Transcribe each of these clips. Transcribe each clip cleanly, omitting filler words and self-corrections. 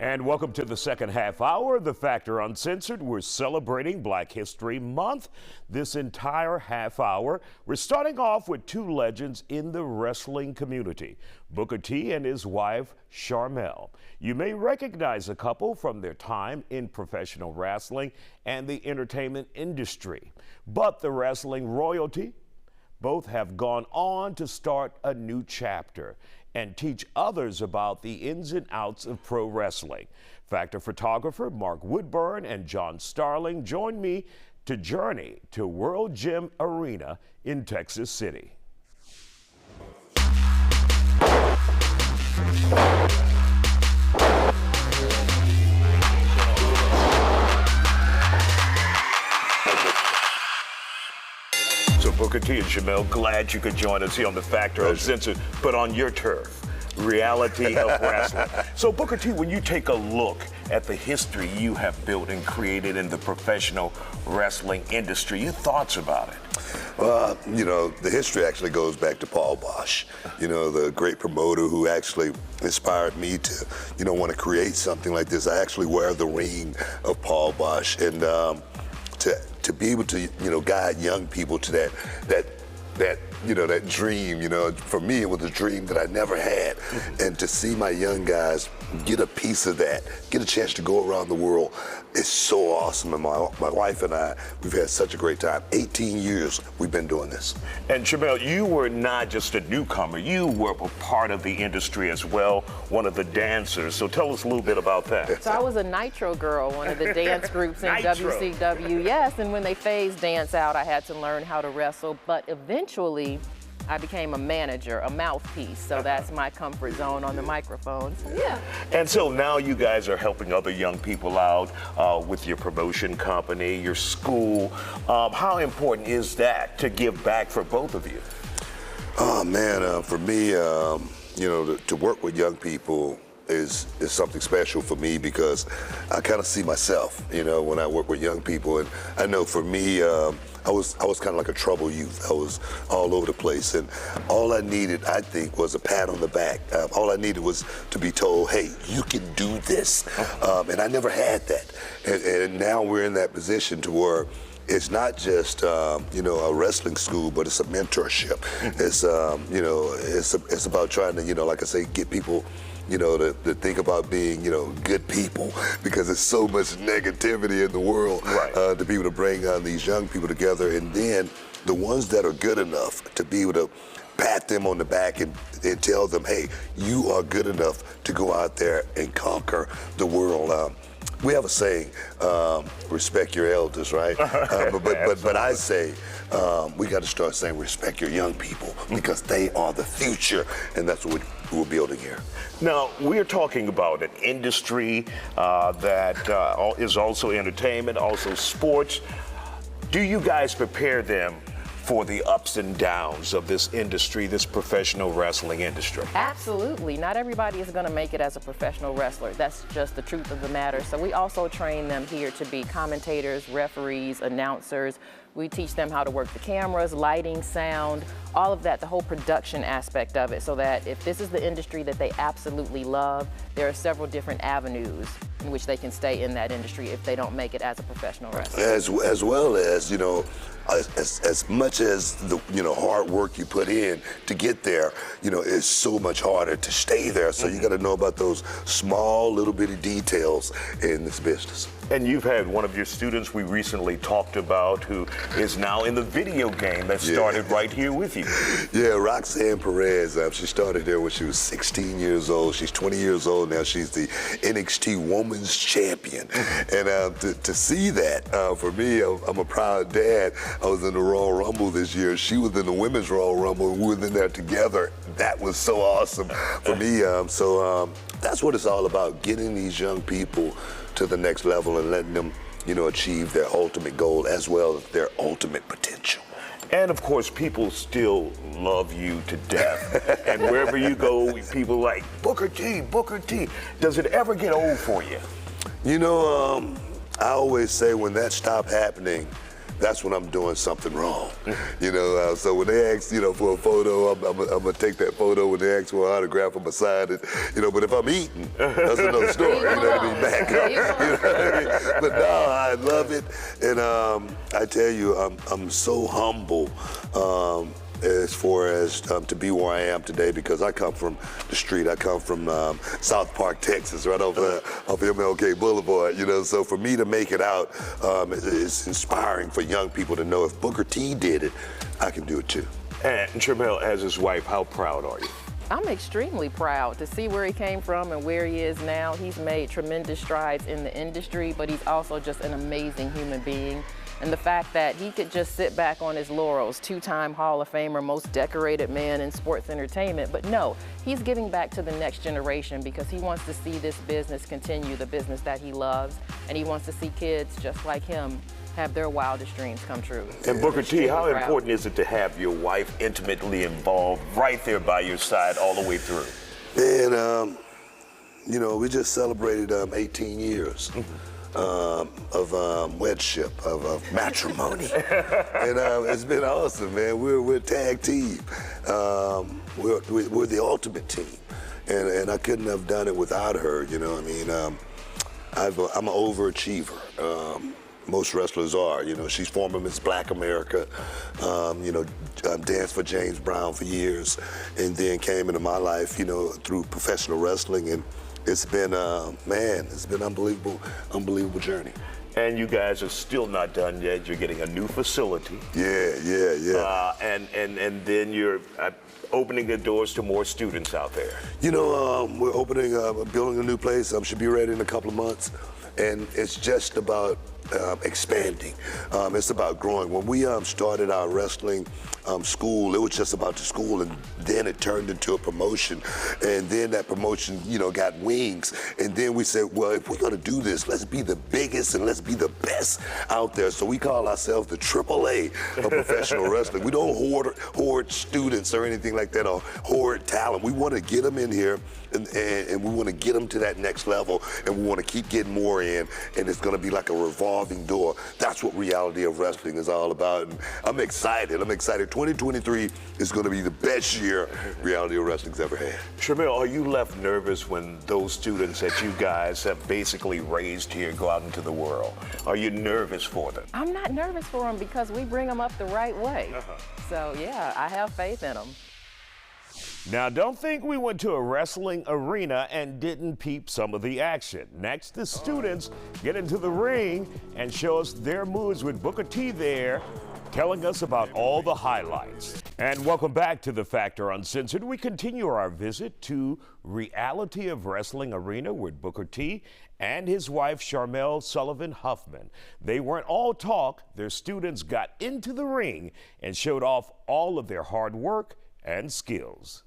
And welcome to the second half hour of the Factor Uncensored. We're celebrating Black History Month. This entire half hour, we're starting off with two legends in the wrestling community, Booker T and his wife, Sharmell. You may recognize the couple from their time in professional wrestling and the entertainment industry. But the wrestling royalty, both have gone on to start a new chapter and teach others about the ins and outs of pro wrestling. Factor photographer Mark Woodburn and John Starling join me to journey to World Gym Arena in Texas City. So Booker T and Sharmell, glad you could join us here on the Factor Uncensored, but on your turf, reality of wrestling. So Booker T, when you take a look at the history you have built and created in the professional wrestling industry, your thoughts about it? Well, you know, the history actually goes back to Paul Bosch, you know, the great promoter who actually inspired me to, you know, want to create something like this. I actually wear the ring of Paul Bosch, and to be able to, you know, guide young people to that dream, you know, for me it was a dream that I never had. And to see my young guys get a piece of that, get a chance to go around the world, is so awesome. And my wife and I, we've had such a great time. 18 years we've been doing this. And Sharmell, you were not just a newcomer, you were a part of the industry as well, one of the dancers. So tell us a little bit about that. So I was a Nitro girl, one of the dance groups in WCW, yes, and when they phased dance out, I had to learn how to wrestle, but eventually I became a manager, a mouthpiece, so that's my comfort zone on the microphones. Yeah. And so now you guys are helping other young people out with your promotion company, your school. How important is that to give back for both of you? Oh man, for me, you know, to work with young people is something special for me, because I kind of see myself, you know, when I work with young people. And I know for me, I was kind of like a troubled youth. I was all over the place, and all I needed, I think, was a pat on the back. All I needed was to be told, hey, you can do this. And I never had that. And now we're in that position to where it's not just you know, a wrestling school, but it's a mentorship. It's you know, it's about trying to, you know, like I say, get people, you know, to think about being, you know, good people, because there's so much negativity in the world. Right. To be able to bring these young people together, and then the ones that are good enough to be able to pat them on the back and tell them, hey, you are good enough to go out there and conquer the world. We have a saying, respect your elders, right? But I say, we got to start saying respect your young people, because they are the future, and that's what we're building here. Now, we're talking about an industry that is also entertainment, also sports. Do you guys prepare them for the ups and downs of this industry, this professional wrestling industry? Absolutely. Not everybody is going to make it as a professional wrestler. That's just the truth of the matter. So we also train them here to be commentators, referees, announcers. We teach them how to work the cameras, lighting, sound, all of that, the whole production aspect of it, so that if this is the industry that they absolutely love, there are several different avenues in which they can stay in that industry if they don't make it as a professional wrestler. As well as, you know, as much as the, you know, hard work you put in to get there, you know, it's so much harder to stay there. So you got to know about those small little bitty details in this business. And you've had one of your students we recently talked about who is now in the video game that started right here with you. Yeah, Roxanne Perez. She started there when she was 16 years old. She's 20 years old now. She's the NXT Women's Champion. And to see that, for me, I'm a proud dad. I was in the Royal Rumble this year. She was in the Women's Royal Rumble, and we were in there together. That was so awesome for me. That's what it's all about, getting these young people to the next level and letting them, you know, achieve their ultimate goal as well as their ultimate potential. And of course, people still love you to death. And wherever you go, people like, Booker T, Booker T. Does it ever get old for you? You know, I always say when that stopped happening, that's when I'm doing something wrong. You know, so when they ask, you know, for a photo, I'm gonna take that photo. When they ask for an autograph, I'm gonna sign it. You know, but if I'm eating, that's another story. You know what I mean? Back up. You know what I mean? But no, I love it, and I tell you, I'm so humble. As far as to be where I am today, because I come from the street. I come from South Park, Texas, right off MLK Boulevard, you know. So for me to make it out, it's inspiring for young people to know if Booker T did it, I can do it too. And Sharmell, as his wife, how proud are you? I'm extremely proud to see where he came from and where he is now. He's made tremendous strides in the industry, but he's also just an amazing human being. And the fact that he could just sit back on his laurels, two-time Hall of Famer, most decorated man in sports entertainment, but no, he's giving back to the next generation because he wants to see this business continue, the business that he loves, and he wants to see kids just like him have their wildest dreams come true. And Booker T, how important is it to have your wife intimately involved right there by your side all the way through? And, you know, we just celebrated 18 years. Of wedship, of matrimony. And it's been awesome, man. We're a tag team. We're the ultimate team. And I couldn't have done it without her, you know what I mean? I'm an overachiever. Most wrestlers are, you know. She's former Miss Black America, you know, danced for James Brown for years, and then came into my life, you know, through professional wrestling. And it's been, man, it's been unbelievable journey. And you guys are still not done yet. You're getting a new facility. Yeah. And then you're opening the doors to more students out there. You know, we're opening, building a new place. Should be ready in a couple of months. And it's just about expanding. It's about growing. When we started our wrestling school, it was just about the school, and then it turned into a promotion, and then that promotion, you know, got wings, and then we said, well, if we're going to do this, let's be the biggest and let's be the best out there. So we call ourselves the AAA of professional wrestling. We don't hoard students or anything like that, or hoard talent. We want to get them in here, and we want to get them to that next level, and we want to keep getting more in, and it's going to be like a revolving door. That's what reality of wrestling is all about, and I'm excited. 2023 is going to be the best year reality of wrestling's ever had. Sharmell, are you left nervous when those students that you guys have basically raised here go out into the world? Are you nervous for them? I'm not nervous for them because we bring them up the right way. So yeah, I have faith in them. Now, don't think we went to a wrestling arena and didn't peep some of the action. Next, the students get into the ring and show us their moves with Booker T there, telling us about all the highlights. And welcome back to The Factor Uncensored. We continue our visit to Reality of Wrestling Arena with Booker T and his wife, Sharmell Sullivan Huffman. They weren't all talk. Their students got into the ring and showed off all of their hard work and skills.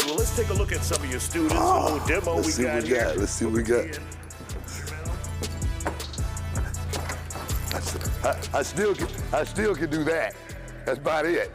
Well, let's take a look at some of your students, a little demo we got here. Let's see what we got. I still can do that. That's about it.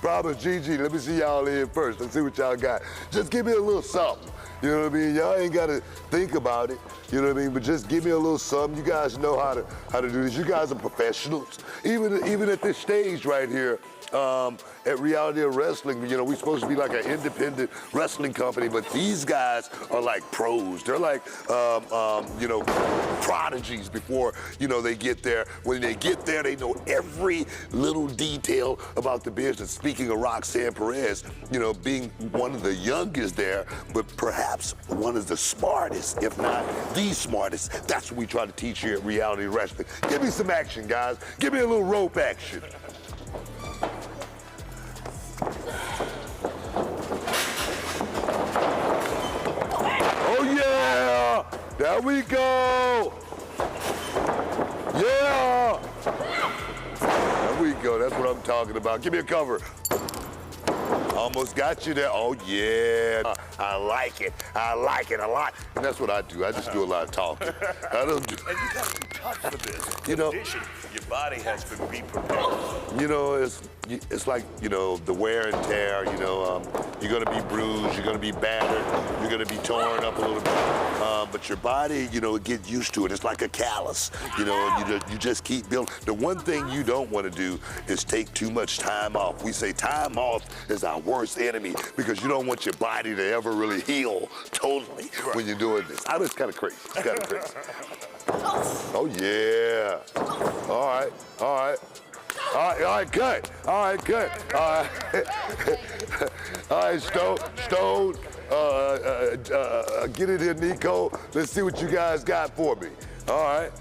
Robert, Gigi, let me see y'all in first. Let's see what y'all got. Just give me a little something. You know what I mean? Y'all ain't got to think about it. You know what I mean? But just give me a little something. You guys know how to do this. You guys are professionals. Even at this stage right here, at Reality of Wrestling, you know, we're supposed to be like an independent wrestling company, but these guys are like pros. They're like, you know, prodigies before, you know, they get there. When they get there, they know every little detail about the business. Speaking of Roxanne Perez, you know, being one of the youngest there, but perhaps one of the smartest, if not the smartest. That's what we try to teach here at Reality of Wrestling. Give me some action, guys. Give me a little rope action. Oh yeah! There we go! Yeah! There we go, that's what I'm talking about. Give me a cover. Almost got you there. Oh, yeah. I like it. I like it a lot. And that's what I do. I just do a lot of talking. I don't do... And you got to be tough for this. You know, condition, your body has to be prepared. You know, it's like, you know, the wear and tear, you know. You're going to be bruised. You're going to be battered. You're going to be torn up a little bit. But your body, you know, get used to it. It's like a callus. You know, you just keep building. The one thing you don't want to do is take too much time off. We say time off is our worst enemy because you don't want your body to ever really heal totally when you're doing this. I know it's kind of crazy. It's kind of crazy. Oh, yeah. All right, all right. All right, good. All right, good. All right. All right, Stone. Get it here, Nico. Let's see what you guys got for me. All right.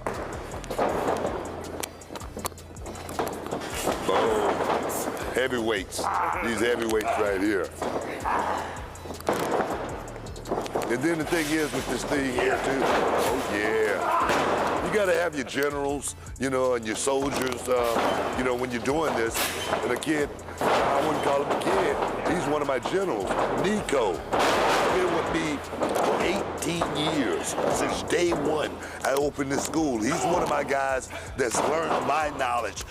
Boom. Heavyweights. These heavyweights right here. And then the thing is with this thing here, too. Oh, yeah. You got to have your generals, you know, and your soldiers, you know, when you're doing this. And a kid, I wouldn't call him a kid. He's one of my generals, Nico. Been with me for 18 years, since day one I opened this school. He's one of my guys that's learned my knowledge,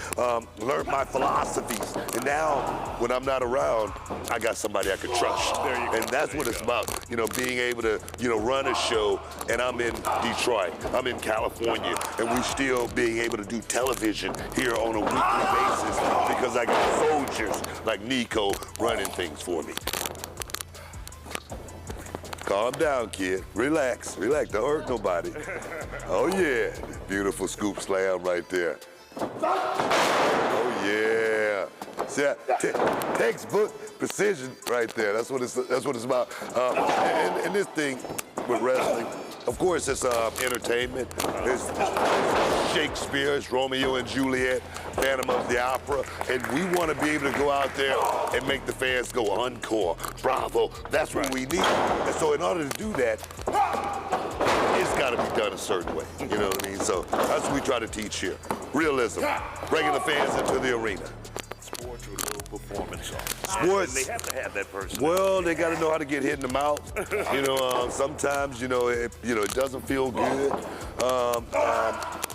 learned my philosophies, and now when I'm not around, I got somebody I can trust. And that's what it's about, you know, being able to, you know, run a show, and I'm in Detroit, I'm in California, and we still being able to do television here on a weekly basis because I got soldiers like Nico running things for me. Calm down, kid. Relax, relax. Don't hurt nobody. Oh, yeah. Beautiful scoop slam right there. Oh, yeah. See, textbook precision right there. That's what it's about. And this thing with wrestling, of course, it's entertainment. It's Shakespeare, it's Romeo and Juliet, Phantom of the Opera, and we want to be able to go out there and make the fans go encore, bravo. That's what we need. And so in order to do that, it's got to be done a certain way. You know what I mean? So that's what we try to teach here. Realism, bringing the fans into the arena. Sports with a little performance on. Sports. And they have to have that person. Well, they got to know how to get hit in the mouth. You know, sometimes, it doesn't feel good.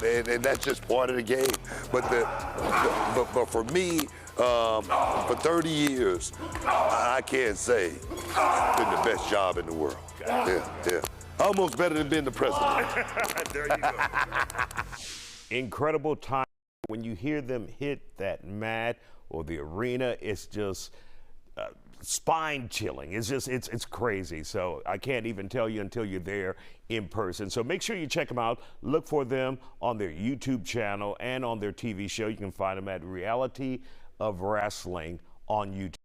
And that's just part of the game. But for me, for 30 years, I can't say it's been the best job in the world. Yeah. Almost better than being the president. There you go. Incredible time. When you hear them hit that mat or the arena, it's just spine chilling. It's crazy. So I can't even tell you until you're there in person. So make sure you check them out. Look for them on their YouTube channel and on their TV show. You can find them at Reality of Wrestling on YouTube.